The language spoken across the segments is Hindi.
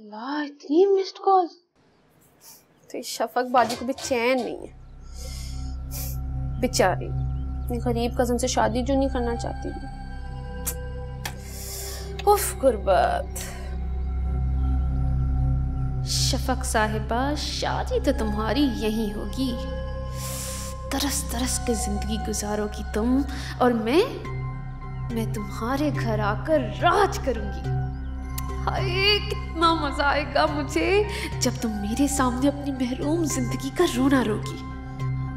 अल्लाह, इतनी मिस्ड कॉल। तो शफक बाजी को भी चैन नहीं है बेचारी, अपनी गरीब कजन से शादी जो नहीं करना चाहती थी। उफ गुर्बत। शफक साहिबा, शादी तो तुम्हारी यही होगी, तरस तरस के जिंदगी गुजारोगी तुम, और मैं तुम्हारे घर आकर राज करूंगी। हाय कितना मजा आएगा मुझे जब तुम मेरे सामने अपनी महरूम जिंदगी का रोना रोगी,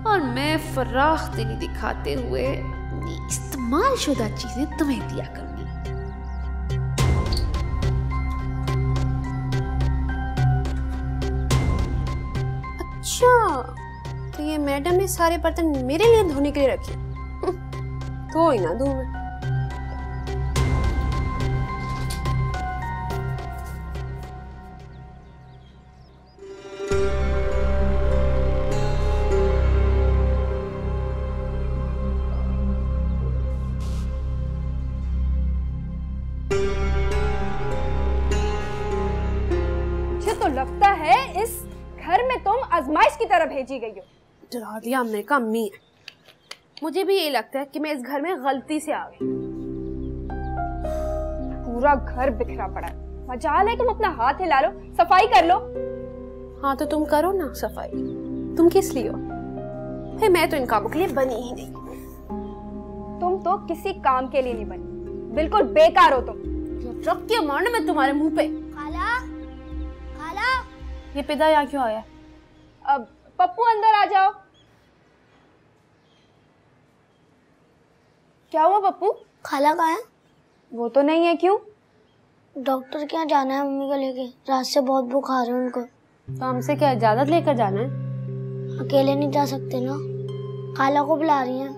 और मैं फराख दिली दिखाते हुए अपनी इस्तेमाल शुदा चीजें तुम्हें दिया करूंगी। अच्छा, तो ये मैडम ने सारे बर्तन मेरे लिए धोने के लिए रखे, तो ही ना दूं मैं। तो लगता है इस घर में तुम आजमाइश की तरह भेजी गई हो। डरा दिया हमने का अम्मी। मुझे भी ये लगता है कि मैं इस घर में गलती से आ गई। पूरा घर बिखरा पड़ा है, मजाल है तुम अपना हाथ हिला लो, सफाई कर लो। हाँ तो तुम करो ना सफाई, तुम किस लिए हो? है मैं तो इन कामों के लिए बनी ही नहीं। तुम तो किसी काम के लिए नहीं बनी, बिल्कुल बेकार हो तुम। रख के मारना मैं तुम्हारे मुंह पे। खाला, खाला, ये पिता यहाँ क्यों आया? अब पप्पू अंदर आ जाओ। क्या हुआ पप्पू? खाला कहाँ है? वो तो नहीं है। क्यों? डॉक्टर के यहाँ जाना है मम्मी को लेके, रात से बहुत बुखार है उनको। तो हमसे क्या इजाजत लेकर जाना है? अकेले नहीं जा सकते ना, खाला को बुला रही हैं।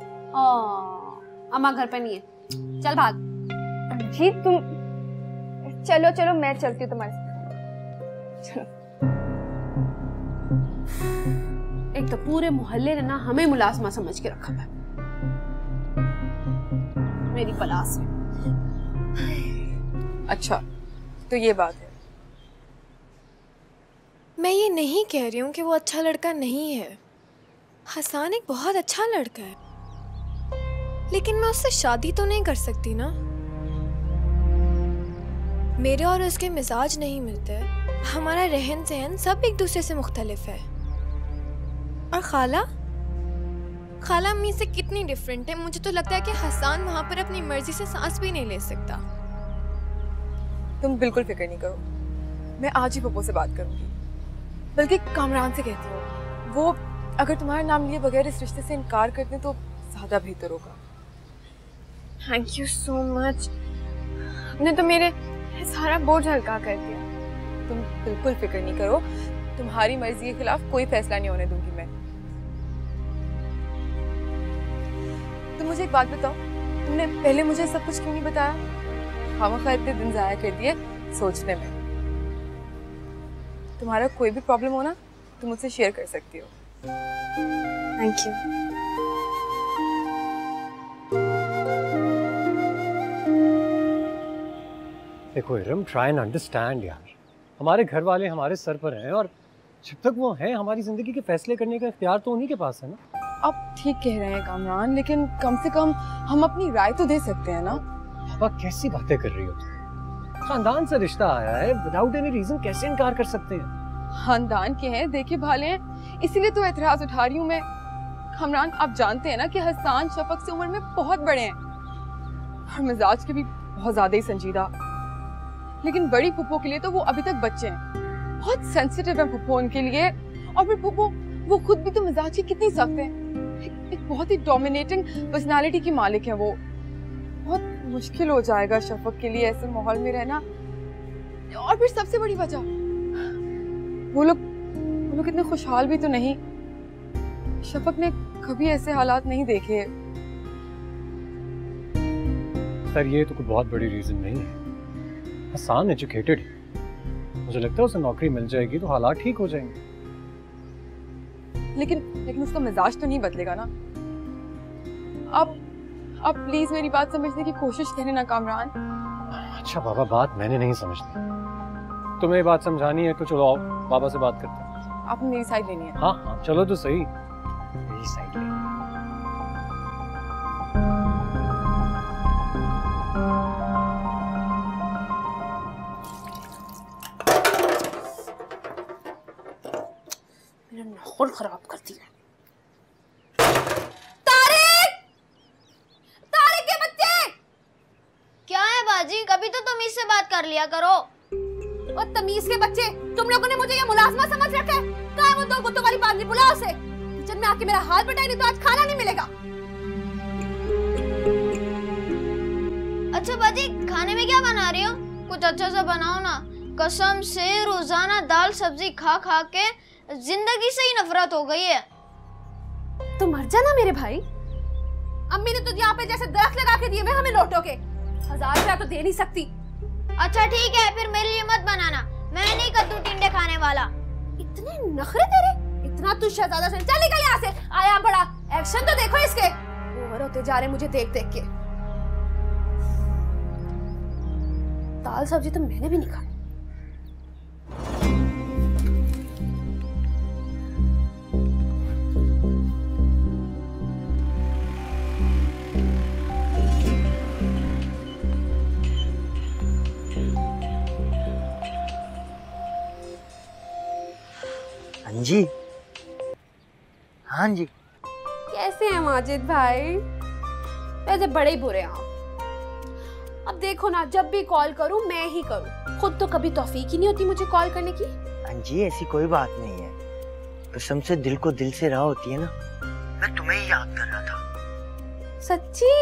अम्मा घर पे नहीं है, चल भाग। जी तुम चलो चलो, मैं चलती हूँ तुम्हारे साथ। चलो। एक तो पूरे मोहल्ले ने ना हमें मुलाजमा समझ के रखा है, मेरी पलास में। अच्छा तो ये बात है। मैं ये नहीं कह रही हूँ कि वो अच्छा लड़का नहीं है, हसन एक बहुत अच्छा लड़का है, लेकिन मैं उससे शादी तो नहीं कर सकती ना। मेरे और उसके मिजाज नहीं मिलते, हमारा रहन सहन सब एक दूसरे से मुख्तलिफ है। और खाला अम्मी से कितनी डिफरेंट है। मुझे तो लगता है कि हसन वहाँ पर अपनी मर्जी से सांस भी नहीं ले सकता। तुम बिल्कुल फिक्र नहीं करो, मैं आज ही पप्पू से बात करूंगी, बल्कि कामरान से कहती हूँ, वो अगर तुम्हारा नाम लिए बगैर इस रिश्ते से इनकार कर दें तो ज्यादा बेहतर होगा। थैंक यू सो मच, आपने तो मेरे सारा बोझ हल्का कर दिया। तुम बिल्कुल फिक्र नहीं करो, तुम्हारी मर्जी के खिलाफ कोई फैसला नहीं होने दूंगी मैं। तुम मुझे एक बात बताओ, तुमने पहले मुझे सब कुछ क्यों नहीं बताया? खामखा इतने दिन जाया कर दिए सोचने में। तुम्हारा कोई भी प्रॉब्लम हो ना, तुम मुझसे शेयर कर सकती हो। Thank you. देखो इरम, ट्राई एंड अंडरस्टैंड यार, हमारे घर वाले हमारे सर पर हैं, और जब तक वो हैं हमारी जिंदगी के फैसले करने का इख्तियार तो उन्हीं के पास है ना। आप ठीक कह रहे हैं कामरान, लेकिन कम से कम हम अपनी राय तो दे सकते हैं ना। पापा कैसी बातें कर रही हो तुम? खानदान से रिश्ता आया है, विदाउट एनी रीजन कैसे इनकार कर सकते हैं? खानदान के हैं, देखे भाले हैं, इसीलिए तो एतराज उठा रही हूँ मैं। कामरान आप जानते हैं ना कि हसन शफक से उम्र में बहुत बड़े हैं और मिजाज के भी बहुत ज्यादा ही संजीदा, लेकिन बड़ी फुप्पो के लिए तो वो अभी तक बच्चे हैं, बहुत सेंसिटिव है फुप्पो उनके लिए। और फिर फुप्पो वो खुद भी तो मिजाज की कितनी सख्त है, एक बहुत ही डोमिनेटिंग पर्सनालिटी की मालिक है वो। बहुत मुश्किल हो जाएगा शफक के लिए ऐसे माहौल में रहना। और फिर सबसे बड़ी वजह, वो लोग इतने खुशहाल भी तो नहीं। शफक ने कभी ऐसे हालात नहीं देखे। सर ये तो कोई बहुत बड़ी रीजन नहीं है। हसन एजुकेटेड, मुझे लगता है उसे नौकरी मिल जाएगी तो हालात ठीक हो जाएंगे। लेकिन उसका मिजाज तो नहीं बदलेगा ना। आप प्लीज मेरी बात समझने की कोशिश करें ना कामरान। अच्छा बाबा, बात मैंने नहीं समझनी, तुम्हें बात समझानी है तो चलो आओ, पापा से बात करते हैं। आपने मेरी साइड लेनी है? हाँ हाँ चलो तो सही, मेरी साइड लेनी है। मेरा माहौल खराब कर दिया। क्या है बाजी, कभी तो तुम इससे बात कर लिया करो। और तमीज के बच्चे, तुम लोगों ने मुझे ये मुलाजमा समझ रखा है? कहाँ है वो दो गुत्तों वाली बांदरी, बुलाओ उसे। किचन में आके मेरा हाल बटाई, नहीं तो आज खाना नहीं मिलेगा। अच्छा बाजी, खाने में क्या बना रही हो? कुछ अच्छा सा बनाओ ना। कसम से रोजाना दाल सब्जी खा खा के जिंदगी से ही नफरत हो गई है। तो मर जाना मेरे भाई। अम्मी ने तो यहाँ पे जैसे दरख्त लगा के दिए हुए हमें लोटो के। 1000 रुपया तो दे नहीं सकती। अच्छा ठीक है, फिर मेरे लिए मत बनाना, मैं नहीं कद्दू टिंडे खाने वाला। इतने नखरे तेरे, इतना तू शहजादा से। चल निकल यहाँ से, आया बड़ा। एक्शन तो देखो इसके, ओवर होते जा रहे मुझे देख देख के। दाल सब्जी तो मैंने भी नहीं खाई। जी हाँ जी। कैसे हैं माजिद भाई? वैसे बड़े ही बुरे हैं आप। अब देखो ना, जब भी कॉल करूं मैं ही करूं, खुद तो कभी तौफीक ही नहीं होती मुझे कॉल करने की। हाँ जी, ऐसी कोई बात नहीं है, कसम से दिल को दिल से राह होती है ना। मैं तुम्हें ही याद कर रहा था। सच्ची?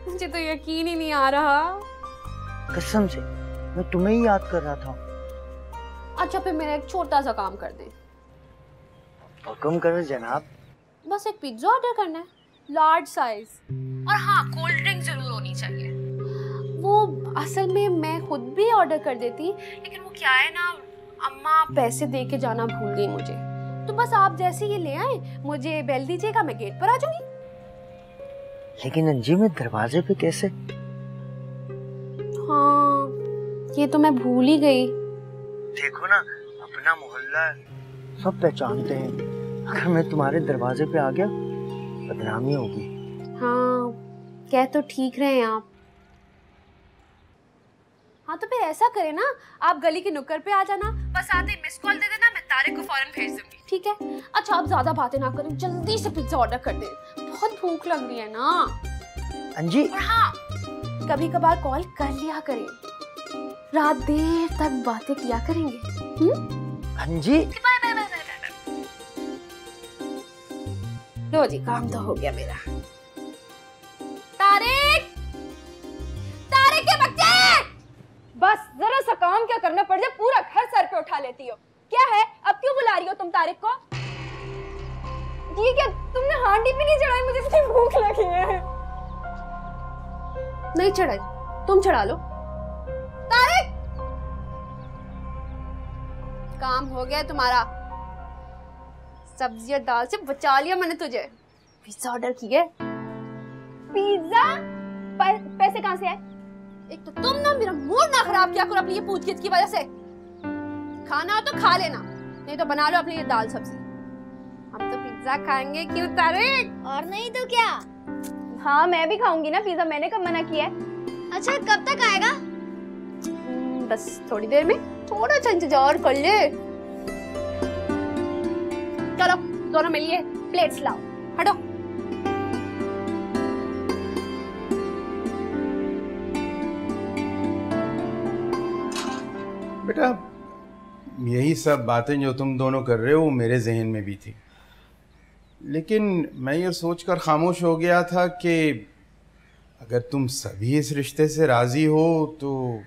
मुझे तो यकीन ही नहीं आ रहा। कसम से मैं तुम्हें ही याद कर रहा था। अच्छा फिर मेरा एक छोटा सा काम कर दें। हुक्म करो जनाब। बस एक पिज्जा ऑर्डर करना है, लार्ज साइज। और हाँ, कोल्ड ड्रिंक जरूर होनी चाहिए। वो असल में मैं खुद भी ऑर्डर कर देती, लेकिन वो क्या है ना, अम्मा पैसे दे के जाना भूल गई मुझे। तो बस आप जैसे ये ले आए, मुझे बेल दीजिएगा, मैं गेट पर आ जाऊंगी। लेकिन अंजी मैं दरवाजे पे कैसे? हाँ ये तो मैं भूल ही गई। देखो ना, अपना मोहल्ला है, सब पहचानते हैं। अगर मैं तुम्हारे दरवाजे पे आ गया बदनामी होगी। हाँ कह तो ठीक रहे हैं आप। हाँ तो फिर ऐसा करें ना, आप गली के नुक्कड़ पे आ जाना, बस आते ही मिस कॉल दे देना, मैं तारिक को फौरन भेज दूंगी। ठीक है? अच्छा आप ज्यादा बातें ना करें, जल्दी से पिज्जा ऑर्डर कर दें, बहुत भूख लग रही है ना। अंजी। और हाँ, कभी कभार कॉल कर लिया करें, रात देर तक बातें किया करेंगे। अंजी। Bye bye bye bye. लो जी, काम तो हो गया मेरा। तारिक, तारिक के बच्चे! बस जरा सा काम क्या करना पड़ जाए, पूरा घर सर पे उठा लेती हो। क्या है, अब क्यों बुला रही हो तुम तारिक को? ये क्या, तुमने हांडी भी नहीं चढ़ाई? मुझे इतनी भूख लगी है। नहीं चढ़ाई, तुम चढ़ा लो। तारिक, काम हो गया तुम्हारा। सब्जी और दाल से बचा लिया मैंने तुझे। पिज्जा ऑर्डर किए। पिज्जा? पैसे कहाँ से आए? एक तो तुम ना मेरा मूड ना खराब किया करो अपनी ये पूछगिछ की वजह से। खाना हो तो खा लेना, नहीं तो बना लो अपनी ये दाल सब्जी। हम तो पिज्जा खाएंगे, क्यों तारिक? और नहीं तो क्या। हाँ मैं भी खाऊंगी ना पिज्जा, मैंने कब मना किया है? अच्छा कब तक आएगा? बस थोड़ी देर में, थोड़ा सा इंतजार कर ले। चलो दोनों मिलिए प्लेट्स लाओ, हटो। बेटा यही सब बातें जो तुम दोनों कर रहे हो मेरे जहन में भी थी, लेकिन मैं ये सोचकर खामोश हो गया था कि अगर तुम सभी इस रिश्ते से राजी हो तो।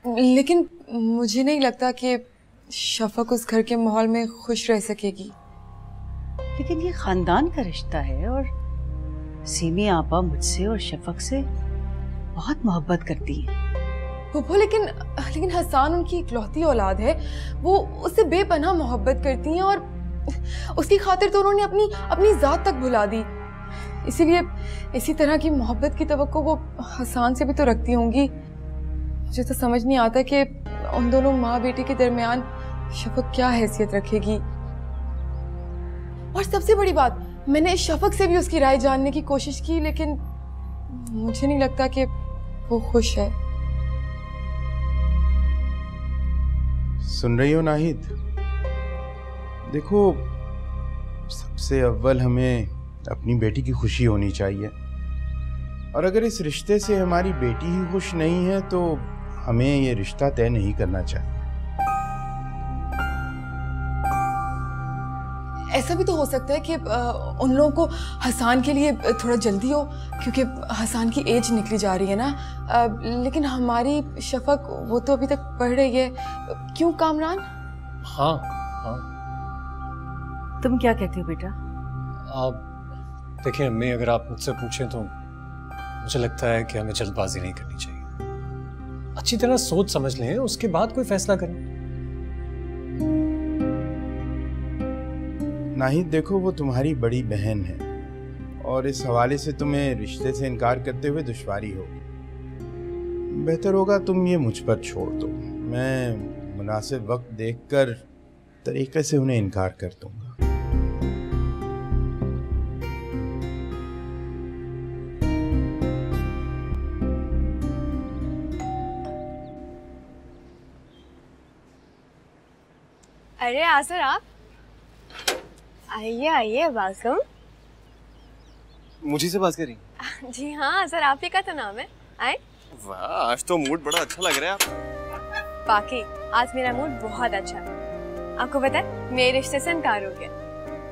लेकिन मुझे नहीं लगता कि शफक उस घर के माहौल में खुश रह सकेगी। लेकिन ये खानदान का रिश्ता है और सीमी आपा मुझसे और शफक से बहुत मोहब्बत करती है। वो लेकिन हसन उनकी इकलौती औलाद है, वो उससे बेपनाह मोहब्बत करती हैं और उसकी खातिर तो उन्होंने अपनी जात तक भुला दी। इसीलिए इसी तरह की मोहब्बत की तवक्को वो हसन से भी तो रखती होंगी। मुझे तो समझ नहीं आता कि उन दोनों माँ बेटी के दरमियान शफक क्या हैसियत रखेगी। और सबसे बड़ी बात, मैंने शफक से भी उसकी राय जानने की कोशिश की, लेकिन मुझे नहीं लगता कि वो खुश है। सुन रही हो नाहिद? देखो, सबसे अव्वल हमें अपनी बेटी की खुशी होनी चाहिए, और अगर इस रिश्ते से हमारी बेटी ही खुश नहीं है तो हमें ये रिश्ता तय नहीं करना चाहिए। ऐसा भी तो हो सकता है कि उन लोगों को हसान के लिए थोड़ा जल्दी हो, क्योंकि हसान की एज निकली जा रही है ना। लेकिन हमारी शफक, वो तो अभी तक पढ़ रही है। क्यों कामरान? हाँ हाँ। तुम क्या कहते हो बेटा? आप देखिए अम्मी, अगर आप मुझसे पूछें तो मुझे लगता है कि हमें जल्दबाजी नहीं करनी चाहिए। अच्छी तरह सोच समझ लें, उसके बाद कोई फैसला करें। नाहिद देखो, वो तुम्हारी बड़ी बहन है और इस हवाले से तुम्हें रिश्ते से इनकार करते हुए दुश्वारी होगी। बेहतर होगा तुम ये मुझ पर छोड़ दो। मैं मुनासिब वक्त देखकर तरीके से उन्हें इनकार कर दूंगा। अरे आसर, आप आइए आइए, वेलकम। मुझी से बात करी? जी हाँ सर, आप ही का तो नाम है। आए। वाह, आज तो मूड बड़ा अच्छा लग रहा है आप। बाकी आज मेरा मूड बहुत अच्छा है। आपको पता है, मेरे रिश्ते से इनकार हो गया।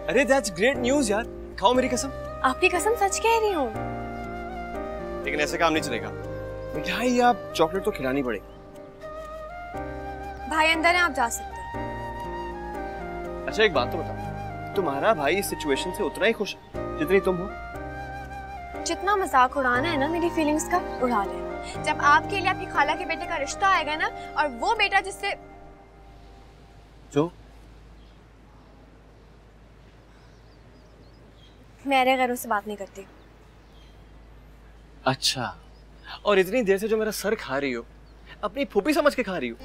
अरे दैट्स ग्रेट न्यूज़ यार। खाओ मेरी कसम। आपकी कसम सच कह रही हूँ। लेकिन ऐसे काम नहीं चलेगा। मिठाई या चॉकलेट तो खिलानी पड़ेगी। भाई अंदर है, आप जा सकते हैं। अच्छा एक बात तो बताओ, तुम्हारा भाई इस सिचुएशन से उतना ही खुश है जितनी तुम हो? जितना मजाक उड़ाना है ना मेरी फीलिंग्स का, उड़ा ले। जब आपके लिए आपकी खाला के बेटे का रिश्ता आएगा ना, और वो बेटा जिससे जो मेरे घरों से बात नहीं करती। अच्छा, और इतनी देर से जो मेरा सर खा रही हो, अपनी फूफी समझ के खा रही हो?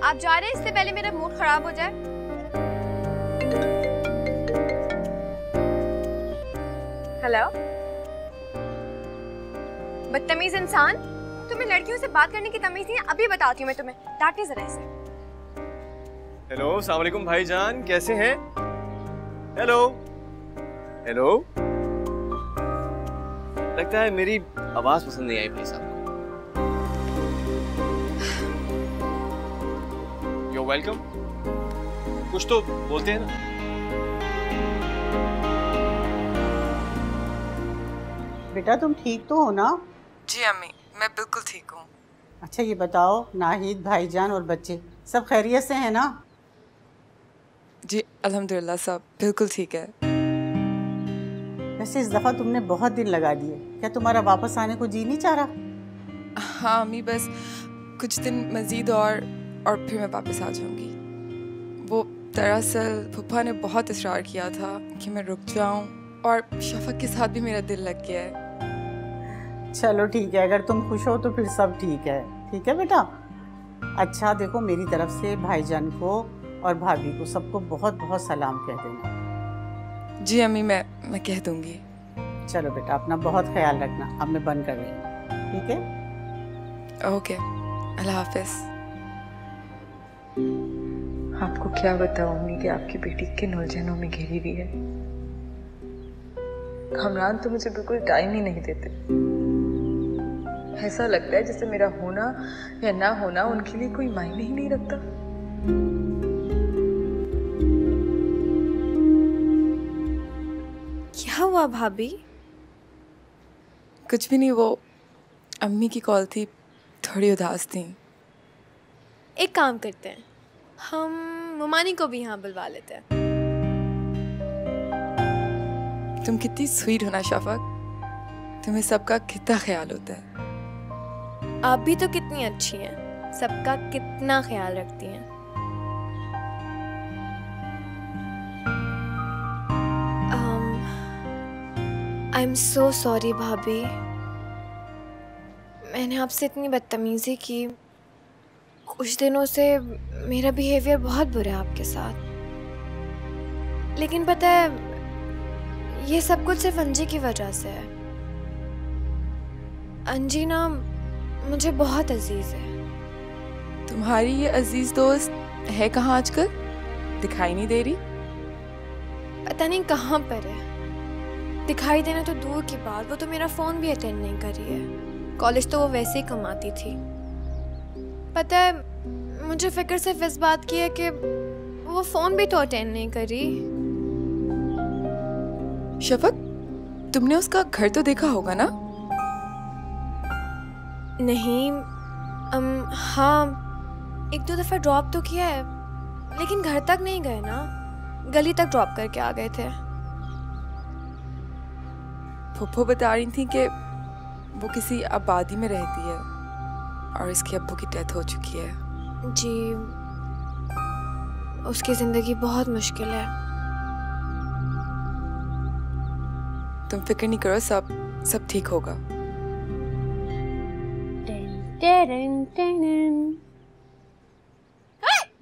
आप जा रहे हैं, इससे पहले मेरा मूड खराब हो जाए। हेलो बदतमीज इंसान, तुम्हें लड़कियों से बात करने की तमीज नहीं है? अभी बताती हूँ मैं तुम्हें। डांटे जरा इसे। हेलो, अस्सलाम वालेकुम भाईजान, कैसे हैं? Hello hello. लगता है मेरी आवाज पसंद नहीं आई भाई साहब। You're welcome। कुछ तो बोलते हैं ना। बेटा तुम ठीक तो हो ना? जी अम्मी, मैं बिल्कुल ठीक हूँ। अच्छा ये बताओ, नाहिद, भाईजान और बच्चे सब खैरियत से हैं ना? जी अल्हम्दुलिल्लाह, सब बिल्कुल ठीक है। वैसे इस दफ़ा तुमने बहुत दिन लगा दिए, क्या तुम्हारा वापस आने को जी नहीं चाह रहा? हाँ अम्मी, बस कुछ दिन मज़ीद और फिर मैं वापस आ जाऊंगी। वो दरअसल फूफा ने बहुत इसरार किया था कि मैं रुक जाऊं, और शफक के साथ भी मेरा दिल लग गया है। चलो ठीक है, अगर तुम खुश हो तो फिर सब ठीक है। ठीक है बेटा। अच्छा देखो, मेरी तरफ से भाईजान को और भाभी को सबको बहुत बहुत सलाम कह देना। जी अम्मी, मैं कह दूंगी। चलो बेटा, अपना बहुत ख्याल रखना। अब मैं बंद कर रही हूँ, ठीक है? ओके, अल्लाह हाफिज़। आपको क्या बताऊंगी कि आपकी बेटी किन उलझनों में घिरी हुई है। हमरान तो मुझे बिल्कुल टाइम ही नहीं देते। ऐसा लगता है जैसे मेरा होना या ना होना उनके लिए कोई मायने ही नहीं रखता। क्या हुआ भाभी? कुछ भी नहीं, वो अम्मी की कॉल थी, थोड़ी उदास थी। एक काम करते हैं, हम ममानी को भी यहाँ बुलवा लेते हैं। तुम कितनी स्वीट हो ना शफक, तुम्हें सबका कितना ख्याल होता है। आप भी तो कितनी अच्छी हैं, सबका कितना ख्याल रखती हैं। आई एम सो सॉरी भाभी, मैंने आपसे इतनी बदतमीज़ी की। कुछ दिनों से मेरा बिहेवियर बहुत बुरा है आपके साथ, लेकिन पता है ये सब कुछ सिर्फ अंजी की वजह से है। अंजी ना मुझे बहुत अजीज है। तुम्हारी ये अजीज दोस्त है कहाँ आजकल? दिखाई नहीं दे रही। पता नहीं कहाँ पर है। दिखाई देना तो दूर की बात, वो तो मेरा फ़ोन भी अटेंड नहीं कर रही है। कॉलेज तो वो वैसे ही कमाती थी। पता है मुझे फिक्र सिर्फ इस बात की है कि वो फ़ोन भी तो अटेंड नहीं कर रही। शफक, तुमने उसका घर तो देखा होगा ना? नहीं, हाँ एक दो दफ़ा ड्रॉप तो किया है, लेकिन घर तक नहीं गए ना, गली तक ड्रॉप करके आ गए थे। फुप्पो बता रही थी कि वो किसी आबादी में रहती है और इसके अब्बू की डेथ हो चुकी है। जी, उसकी ज़िंदगी बहुत मुश्किल है। तुम फिक्र नहीं करो, सब ठीक होगा।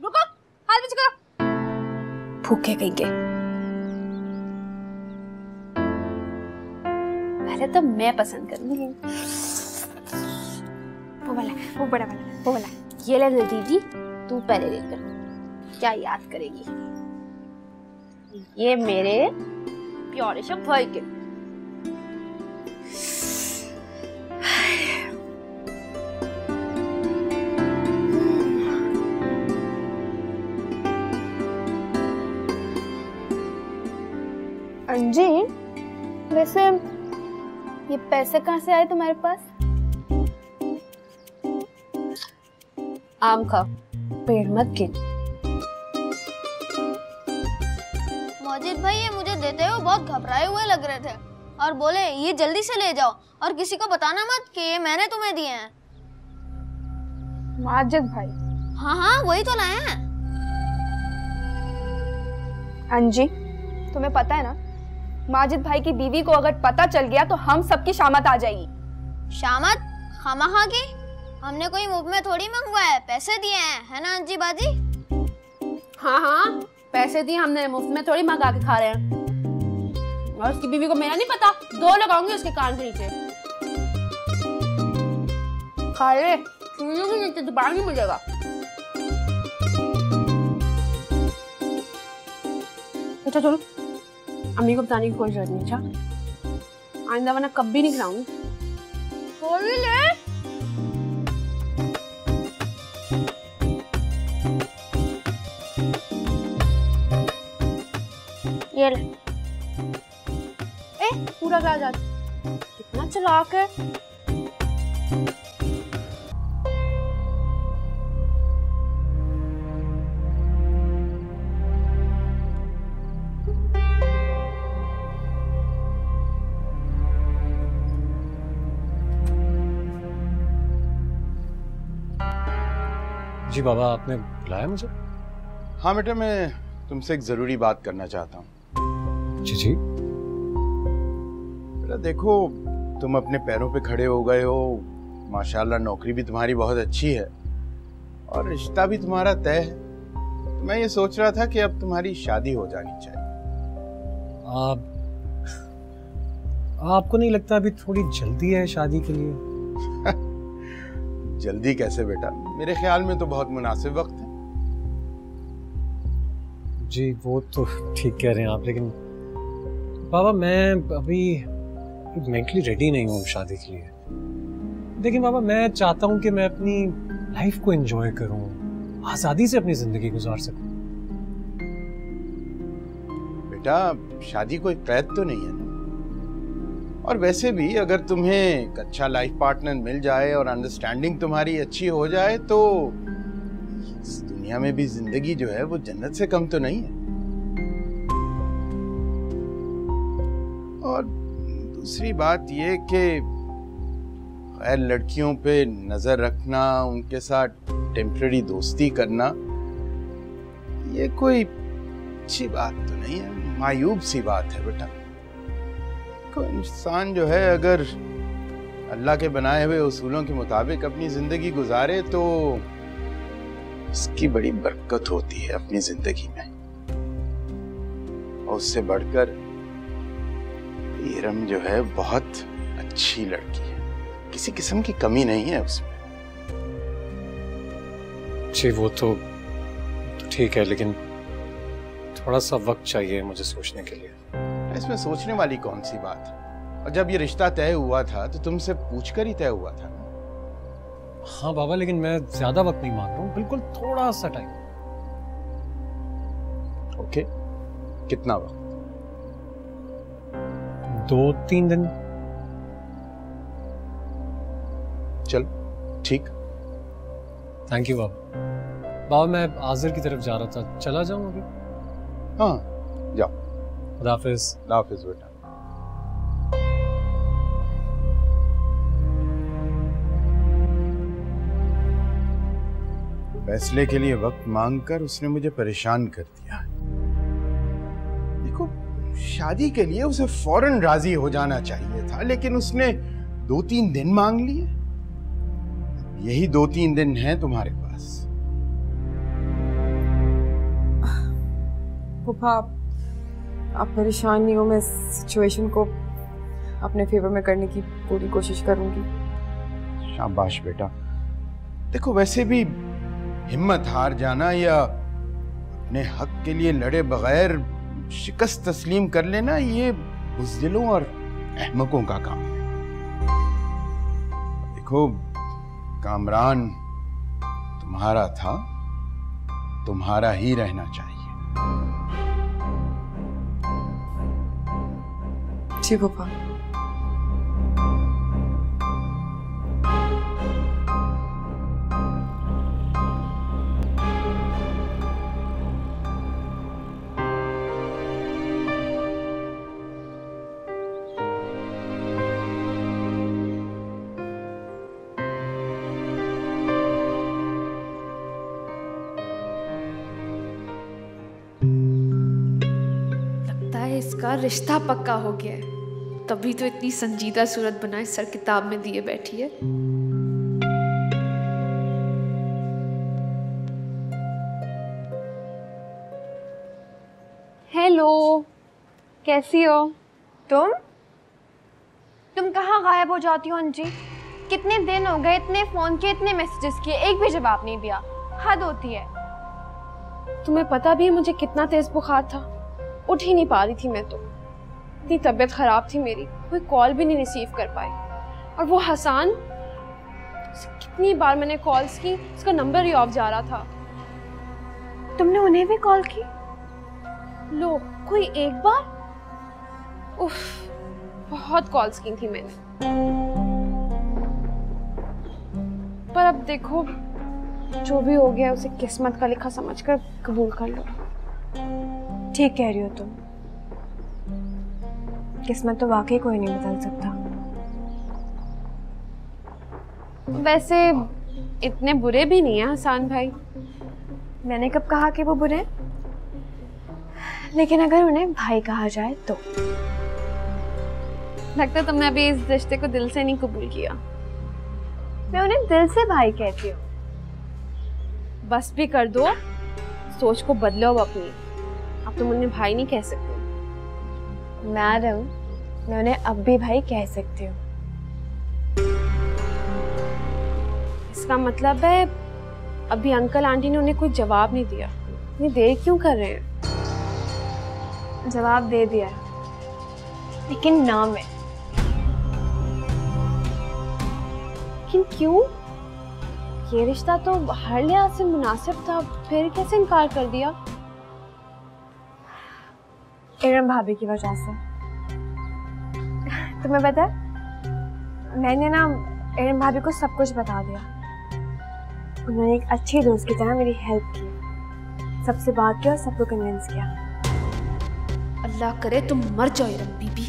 रुको, हाथ पीछे करो। भूखे कहीं के। पहले तो मैं पसंद करूंगी। वो बड़ा वाला। ये ले दीदी, तू पहले ले कर। क्या याद करेगी? ये मेरे प्यारे से भाई के। अंजी, वैसे ये पैसे कहाँ से आए तुम्हारे पास? आम खा, पेड़ मत गिन। मौजिद भाई ये मुझे देते हुए बहुत घबराए हुए लग रहे थे और बोले ये जल्दी से ले जाओ और किसी को बताना मत कि ये मैंने तुम्हें दिए हैं। माजिद भाई? हाँ वही तो लाए हैं। अंजी, तुम्हें पता है ना, माजिद भाई की बीवी को अगर पता चल गया तो हम सबकी शामत आ जाएगी। शामत? खामखा की? हमने कोई मुफ्त में थोड़ी मंगवाया है, पैसे दिए हैं, है ना अंजी बाजी? हाँ पैसे दिए हमने, मुफ्त में थोड़ी मंगा के खा रहे हैं। और उसकी बीवी को मेरा नहीं पता, दो लगाऊंगी उसके कान के नीचे। खा ले, चूड़ियों के नीचे दोबारा नहीं मिलेगा। अच्छा चलो, अम्मी को बताने की कोई जरूरत नहीं। अच्छा आइंदा वरना कभी नहीं खिलाऊंगी। थोड़ी ले। ये ले। पूरा जा कितना चालाक है। जी बाबा, आपने बुलाया मुझे? हाँ बेटा, मैं तुमसे एक जरूरी बात करना चाहता हूँ। जी बेटा देखो, तुम अपने पैरों पे खड़े हो गए हो, माशाल्लाह नौकरी भी तुम्हारी बहुत अच्छी है और रिश्ता भी तुम्हारा तय है। तो मैं ये सोच रहा था कि अब तुम्हारी शादी हो जानी चाहिए। आपको नहीं लगता अभी थोड़ी जल्दी है शादी के लिए? जल्दी कैसे बेटा, मेरे ख्याल में तो बहुत मुनासिब वक्त है। जी वो तो ठीक कह रहे हैं आप, लेकिन बाबा मैं अभी मेंटली रेडी नहीं हूँ शादी के लिए। लेकिन बाबा मैं चाहता हूँ कि मैं अपनी लाइफ को एंजॉय करूँ, आज़ादी से अपनी जिंदगी गुजार सकूँ। बेटा शादी कोई कैद तो नहीं है ना, और वैसे भी अगर तुम्हें एक अच्छा लाइफ पार्टनर मिल जाए और अंडरस्टैंडिंग तुम्हारी अच्छी हो जाए तो इस दुनिया में भी जिंदगी जो है वो जन्नत से कम तो नहीं है। और दूसरी बात ये कि खैर लड़कियों पे नजर रखना, उनके साथ टेम्पररी दोस्ती करना, ये कोई अच्छी बात तो नहीं है, मायूब सी बात है बेटा। कोई इंसान जो है अगर अल्लाह के बनाए हुए उसूलों के मुताबिक अपनी जिंदगी गुजारे तो इसकी बड़ी बरकत होती है अपनी जिंदगी में। और उससे बढ़कर इरम जो है बहुत अच्छी लड़की है, किसी किस्म की कमी नहीं है उसमें। जी वो तो ठीक है, लेकिन थोड़ा सा वक्त चाहिए मुझे सोचने के लिए। इसमें सोचने वाली कौन सी बात है? और जब ये रिश्ता तय हुआ था तो तुमसे पूछकर ही तय हुआ था ना? हाँ बाबा, लेकिन मैं ज्यादा वक्त नहीं मांग रहा हूँ, बिल्कुल थोड़ा सा टाइम। ओके, कितना वक्त? 2-3 दिन। चल ठीक। थैंक यू बाबा। बाबा मैं आजिर की तरफ जा रहा था, चला जाऊं अभी? हाँ जाओ। खुदा हाफिज। खुदा हाफिज बेटा। फैसले के लिए वक्त मांगकर उसने मुझे परेशान कर दिया। देखो, शादी के लिए उसे फौरन राजी हो जाना चाहिए था, लेकिन उसने 2-3 दिन मांग लिए। यही 2-3 दिन हैं तुम्हारे पास। फूफा, आप परेशान नहीं हो, मैं सिचुएशन को अपने फेवर में करने की पूरी कोशिश करूंगी। शाबाश बेटा। देखो, वैसे भी हिम्मत हार जाना या अपने हक के लिए लड़े बगैर शिकस्त तस्लीम कर लेना, ये बुज़दिलों और अहमकों का काम है। देखो, कामरान तुम्हारा था, तुम्हारा ही रहना चाहिए। जी पापा। इसका रिश्ता पक्का हो गया है, तभी तो इतनी संजीदा सूरत बनाए सर किताब में दिए बैठी है। हेलो, कैसी हो तुम कहाँ गायब हो जाती हो अंजी? कितने दिन हो गए, इतने फोन किए, इतने मैसेजेस किए, एक भी जवाब नहीं दिया। हद होती है। तुम्हें पता भी है मुझे कितना तेज बुखार था, उठ ही नहीं पा रही थी मैं तो। इतनी तबीयत खराब थी मेरी, कोई कॉल भी नहीं रिसीव कर पाई। और वो हसान, कितनी बार मैंने कॉल्स की, उसका नंबर ही ऑफ जा रहा था। तुमने उन्हें भी कॉल की? लो, कोई एक बार? उफ, बहुत कॉल्स की थी मैंने। पर अब देखो, जो भी हो गया उसे किस्मत का लिखा समझकर कबूल कर लो। ठीक कह रही हो तुम, किस्मत तो वाकई कोई नहीं बदल सकता। वैसे इतने बुरे भी नहीं है हसान भाई। मैंने कब कहा कि वो बुरे? लेकिन अगर उन्हें भाई कहा जाए तो। लगता है तुमने अभी इस रिश्ते को दिल से नहीं कबूल किया। मैं उन्हें दिल से भाई कहती हूँ। बस भी कर दो, सोच को बदलो अपनी। अब तुम उन्हें भाई नहीं कह सकते। मैडम, मैं उन्हें अब भी भाई कह सकती हूँ। इसका मतलब है अभी अंकल आंटी ने उन्हें कोई जवाब नहीं दिया। इतनी देर क्यों कर रहे हैं? जवाब दे दिया, लेकिन ना मैं। लेकिन क्यों? ये रिश्ता तो हर लिहाज से मुनासिब था, फिर कैसे इनकार कर दिया? इरम भाभी की वजह से। तुम्हें पता है, मैंने ना इरम भाभी को सब कुछ बता दिया। उन्होंने एक अच्छी दोस्त की तरह मेरी हेल्प की, सबसे बात की और सबको कन्विंस किया। अल्लाह करे तुम मर जाओ इरम बीबी।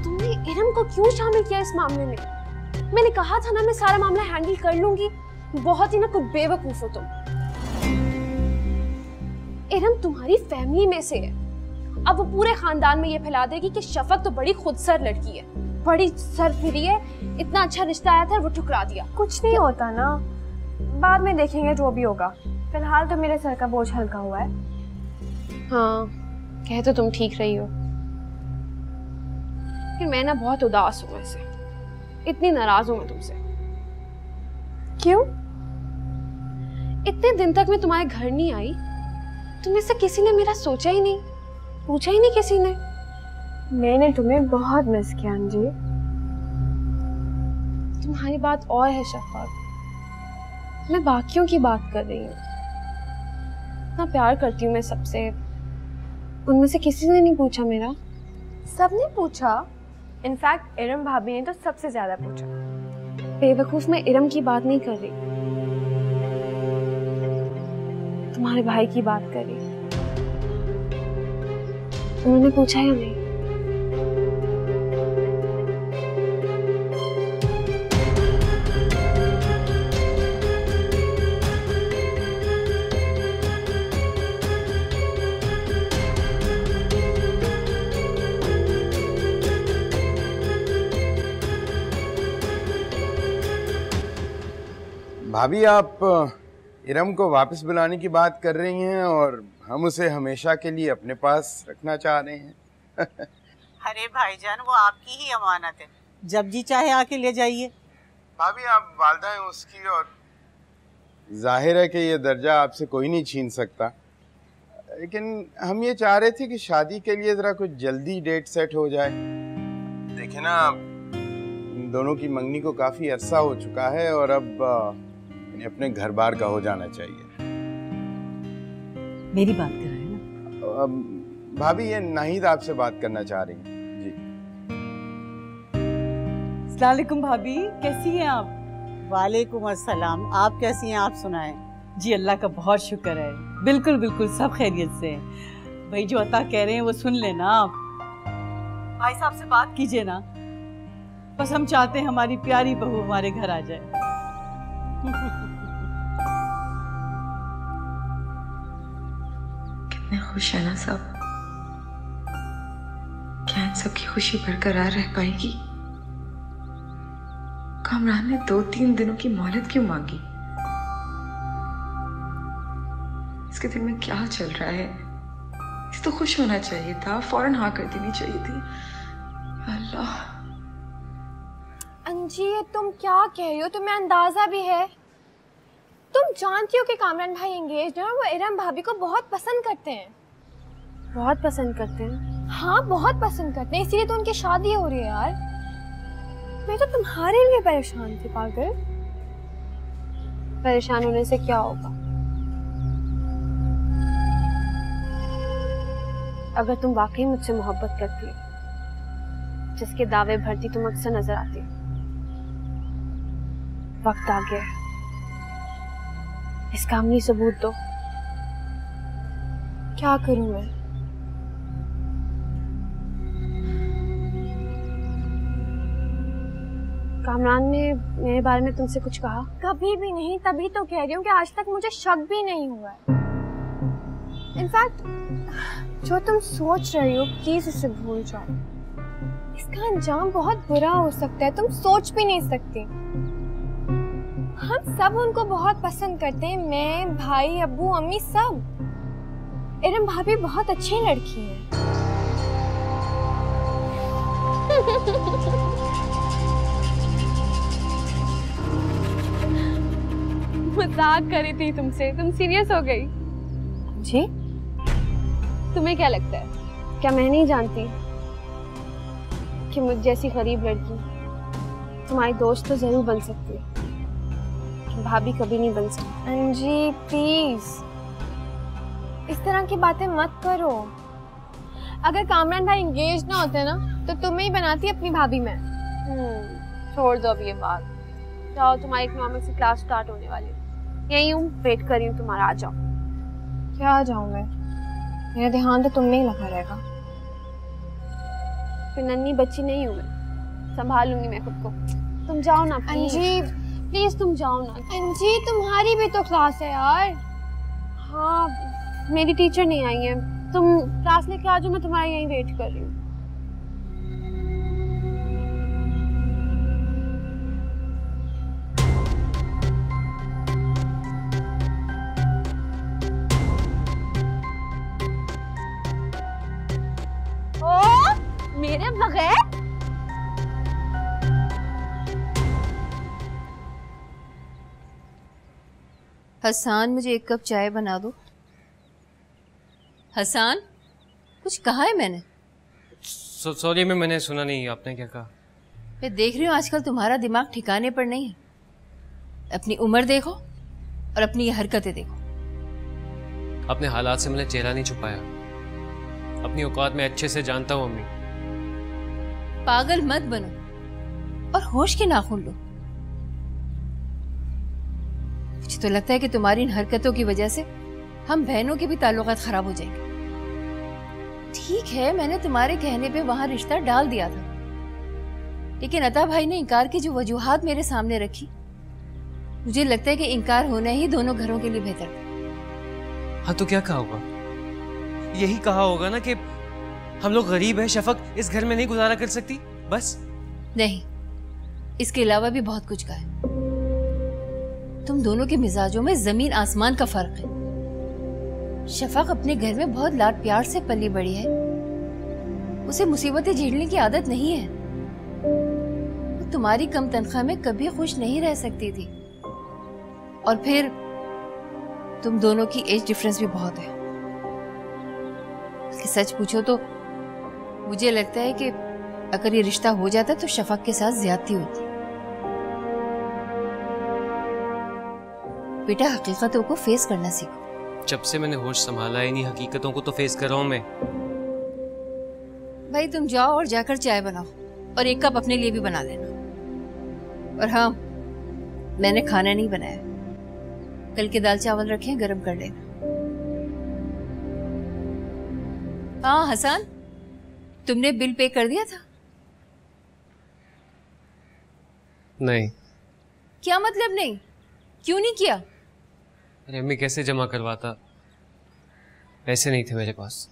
तुमने इरम को क्यों शामिल किया इस मामले में? मैंने कहा था ना मैं सारा मामला हैंडल कर लूंगी। बहुत ही ना कुछ बेवकूफ हो तुम। इरम तुम्हारी फैमिली में से है। अब वो पूरे खानदान में ये फैला देगी कि शफक तो बड़ी खुदसर लड़की है। बड़ी सरफिरी है, इतना अच्छा रिश्ता आया था वो ठुकरा दिया। कुछ नहीं होता ना, बाद में देखेंगे जो भी होगा। फिलहाल तो मेरे सर का बोझ हल्का हुआ है। हाँ, कह तो तुम ठीक रही हो, फिर मैं ना बहुत उदास हूँ ऐसे, इतनी नाराज हूँ मैं तुमसे। क्यों? इतने दिन तक मैं तुम्हारे घर नहीं आई, तुम्हें से किसी ने मेरा सोचा ही नहीं, पूछा ही नहीं किसी ने। मैंने तुम्हें बहुत मिस किया अंजी। तुम्हारी बात और है शफाक, मैं बाकियों की बात कर रही हूँ। इतना प्यार करती हूँ मैं सबसे, उनमें से किसी ने नहीं पूछा मेरा। सबने पूछा, इनफैक्ट इरम भाभी ने तो सबसे ज्यादा पूछा। बेवकूफ, मैं इरम की बात नहीं कर रही, तुम्हारे भाई की बात कर रही। उन्होंने पूछा या नहीं? भाभी, आप इरम को वापस बुलाने की बात कर रही हैं और हम उसे हमेशा के लिए अपने पास रखना चाह रहे हैं। अरे भाईजान, वो आपकी ही अमानत है, जब जी चाहे आके ले जाइए। भाभी, आप वालिदा हैं उसकी और जाहिर है कि ये दर्जा आपसे कोई नहीं छीन सकता, लेकिन हम ये चाह रहे थे कि शादी के लिए ज़रा कुछ जल्दी डेट सेट हो जाए। देखे ना, इन दोनों की मंगनी को काफ़ी अरसा हो चुका है और अब अपने घर बार का हो जाना चाहिए। मेरी बात कर रहे हैं ना? भाभी, ये नाहिद आपसे बात करना चाह रही हैं। जी। अस्सलाम वालेकुम भाभी, कैसी हैं आप? वालेकुम अस्सलाम, आप कैसी हैं? आप सुनाएं। जी अल्लाह का बहुत शुक्र है, बिल्कुल बिल्कुल सब खैरियत से हैं। भाई जो अता कह रहे हैं वो सुन लेना आप। भाई साहब से बात कीजिए ना, बस हम चाहते हैं हमारी प्यारी बहू हमारे घर आ जाए। कितने खुश है ना सब, क्या इन सबकी खुशी बरकरार रह पाएगी? कामरान ने 2-3 दिनों की मोहलत क्यों मांगी? इसके दिल में क्या चल रहा है? इसे तो खुश होना चाहिए था, फौरन हाँ कर देनी चाहिए थी। अल्लाह। अंजी, ये तुम क्या कह रही हो? तुम्हें अंदाजा भी है? तुम जानती हो कि कामरान भाई एंगेज्ड हैं और वो इरम भाभी को बहुत पसंद करते हैं। बहुत पसंद करते हैं? हाँ, बहुत पसंद करते हैं, इसीलिए तो उनकी शादी हो रही है यार। मैं तो तुम्हारे लिए परेशान थी पागल। परेशान होने से क्या होगा? अगर तुम वाकई मुझसे मोहब्बत करती हो, जिसके दावे भरती तुम अक्सर नजर आती हो, वक्त आ गया, इसका अमली सबूत दो। क्या करूं मैं? कामरान ने मेरे बारे में तुमसे कुछ कहा? कभी भी नहीं, तभी तो कह रही हूँ कि आज तक मुझे शक भी नहीं हुआ है। इनफैक्ट जो तुम सोच रही हो प्लीज उसे भूल जाओ, इसका अंजाम बहुत बुरा हो सकता है, तुम सोच भी नहीं सकती। हम सब उनको बहुत पसंद करते हैं, मैं, भाई, अब्बू, अम्मी, सब। इरम भाभी बहुत अच्छी लड़की है। मजाक कर रही थी तुमसे, तुम सीरियस हो गई? जी? तुम्हें क्या लगता है, क्या मैं नहीं जानती कि मुझ जैसी गरीब लड़की तुम्हारी दोस्त तो जरूर बन सकती है, भाभी कभी नहीं बन सकती। अंजी प्लीज इस तरह की बातें मत करो। अगर कामरान भाई एंगेज ना होते ना तो तुम्हें ही बनाती अपनी भाभी में। छोड़ दो अब ये बात, जाओ, तुम्हारी इकोनॉमिक्स की क्लास स्टार्ट होने वाली है, यही हूँ, वेट कर रही हूँ तुम्हारा, आ जाओ। क्या आ जाऊँ मैं? मेरा ध्यान तो तुम में ही लगा रहेगा। फिर नन्ही बच्ची नहीं हूँ मैं, संभाल लूंगी मैं खुद को। तुम जाओ ना अंजी, प्लीज तुम जाओ ना। अंजी तुम्हारी भी तो क्लास है यार। हाँ, मेरी टीचर नहीं आई है, तुम क्लास लेके आ जाओ, मैं तुम्हारा यहीं वेट कर रही हूँ। मेरे बगैर? हसान, मुझे एक कप चाय बना दो। हसान, कुछ कहा है मैंने? सॉरी मैंने सुना नहीं, आपने क्या कहा? मैं देख रही हूँ आजकल तुम्हारा दिमाग ठिकाने पर नहीं है। अपनी उम्र देखो और अपनी ये हरकतें देखो। अपने हालात से मैंने चेहरा नहीं छुपाया, अपनी औकात में अच्छे से जानता हूँ अम्मी। पागल मत बनो और होश के नाखून लो। मुझे तो लगता है कि तुम्हारी इन हरकतों की वजह से हम बहनों के भी ताल्लुकात खराब हो जाएंगे। ठीक है, मैंने तुम्हारे कहने पे वहां रिश्ता डाल दिया था, लेकिन अता भाई ने इनकार की जो वजूहात मेरे सामने रखी, मुझे लगता है कि इनकार होना ही दोनों घरों के लिए बेहतर था। हाँ तो क्या कहा होगा? यही कहा होगा ना कि हम लोग गरीब हैं, शफक इस घर में नहीं गुजारा कर सकती, बस। नहीं, इसके अलावा भी बहुत कुछ कहा है। तुम दोनों के मिजाजों में जमीन आसमान का फर्क है। शफक अपने घर में बहुत लाड प्यार से पली बड़ी है, उसे मुसीबतें झेलने की आदत नहीं है। वो तुम्हारी कम तनख्वाह में कभी खुश नहीं रह सकती थी, और फिर तुम दोनों की एज डिफरेंस भी बहुत है। सच पूछो तो मुझे लगता है कि अगर ये रिश्ता हो जाता तो शफक के साथ ज्यादती होती। बेटा, हकीकतों को फेस करना सीखो। जब से मैंने होश संभाला है, इन्हीं हकीकतों को तो फेस कर रहा हूं मैं। भाई तुम जाओ और जाकर चाय बनाओ और एक कप अपने लिए भी बना लेना। और हाँ, मैंने खाना नहीं बनाया, कल के दाल चावल रखे हैं, गरम कर लेना। हाँ हसन, तुमने बिल पे कर दिया था? नहीं। क्या मतलब नहीं? क्यों नहीं किया? अरे अम्मी, कैसे जमा करवाता, पैसे नहीं थे मेरे पास।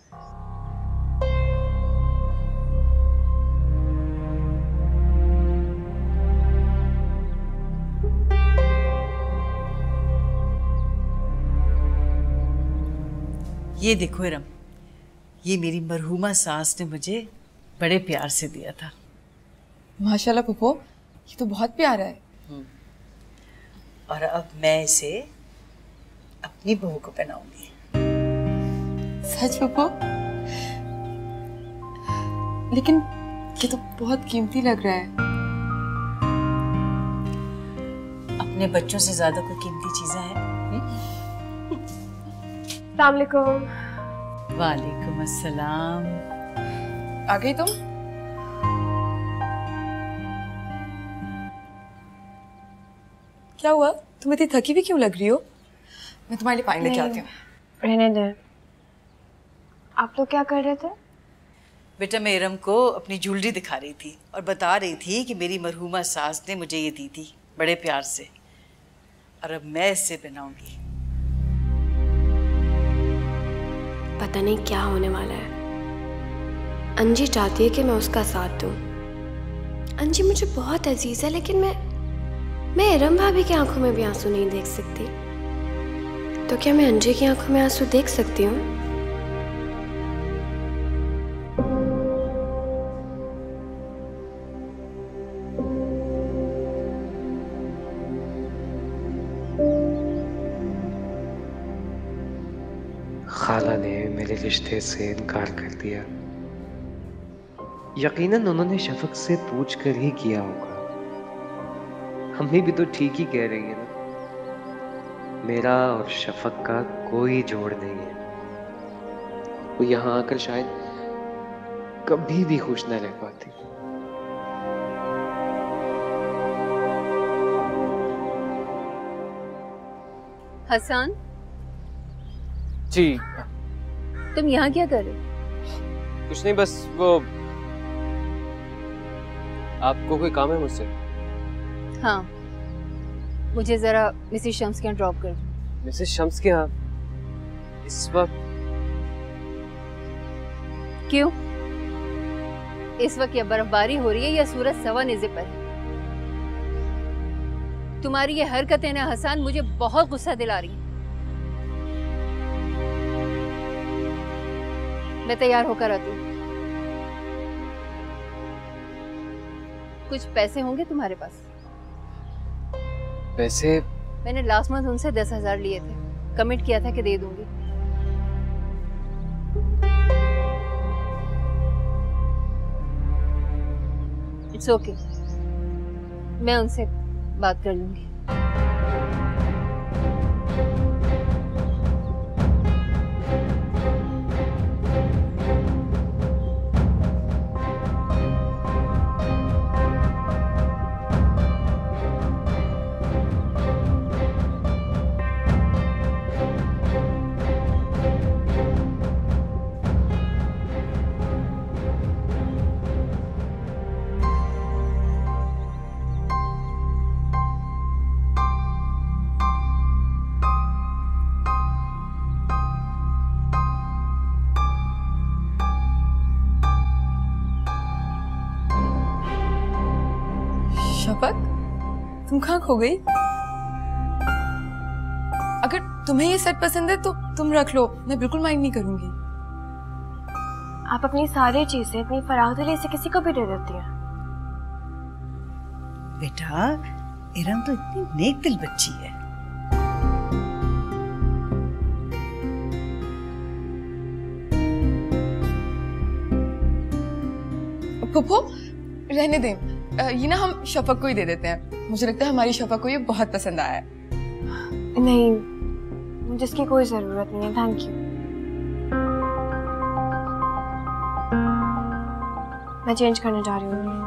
ये देखो इरम, ये मेरी मरहूमा सास ने मुझे बड़े प्यार से दिया था। माशाल्लाह पप्पो, ये तो बहुत प्यारा है। और अब मैं इसे अपनी बहू को पहनाऊंगी। सच पप्पो? लेकिन ये तो बहुत कीमती लग रहा है। अपने बच्चों से ज्यादा कोई कीमती चीजें हैं? अस्सलाम वालेकुम। वालेकुम अस्सलाम। आ गई तुम? क्या हुआ, तुम इतनी थकी भी क्यों लग रही हो? मैं तुम्हारे लिए पानी लेके आती हूँ। रहने दे। आप लोग क्या कर रहे थे? बेटा, मैं इरम को अपनी ज्वेलरी दिखा रही थी और बता रही थी कि मेरी मरहूमा सास ने मुझे ये दी थी बड़े प्यार से, और अब मैं इससे पहनाऊंगी। पता नहीं क्या होने वाला है। अंजी चाहती है कि मैं उसका साथ दूं। अंजी मुझे बहुत अजीज है, लेकिन मैं इरम भाभी की आंखों में भी आंसू नहीं देख सकती। तो क्या मैं अंजी की आंखों में आंसू देख सकती हूँ? खाला ने मेरे रिश्ते से इनकार कर दिया। यकीनन उन्होंने शफक से पूछ कर ही किया होगा। अम्मी भी तो ठीक ही कह रही है ना, मेरा और शफक का कोई जोड़ नहीं है। वो यहाँ आकर शायद कभी भी खुश न रह पाती। हसन जी। तुम यहाँ क्या कर रहे हो? कुछ नहीं, बस वो, आपको कोई काम है मुझसे? हाँ, मुझे जरा मिसेस शम्स के यहाँ ड्रॉप कर दो। मिसेस शम्स के यहाँ इस वक्त? क्यों? इस वक्त या बर्फबारी हो रही है या सूरज सवा निज़े पर है। तुम्हारी ये हरकतें ना हसन मुझे बहुत गुस्सा दिला रही हैं। मैं तैयार होकर आती हूँ। कुछ पैसे होंगे तुम्हारे पास? पैसे? मैंने लास्ट मंथ उनसे 10,000 लिए थे, कमिट किया था कि दे दूंगी। इट्स ओके, मैं उनसे बात कर लूंगी। शफक, तुम कहाँ खो गई? अगर तुम्हें ये सेट पसंद है तो तुम रख लो, मैं बिल्कुल माइंड नहीं करूंगी। आप अपनी सारी चीजें इतनी फरागदिली से किसी को भी दे देती हैं। बेटा, इरम तो इतनी नेक दिल बच्ची है। पुप्पो, रहने दें, ये ना हम शफक को ही दे देते हैं। मुझे लगता है हमारी शफक को ये बहुत पसंद आया है। नहीं, मुझे इसकी कोई जरूरत नहीं है, थैंक यू। मैं चेंज करने जा रही हूँ।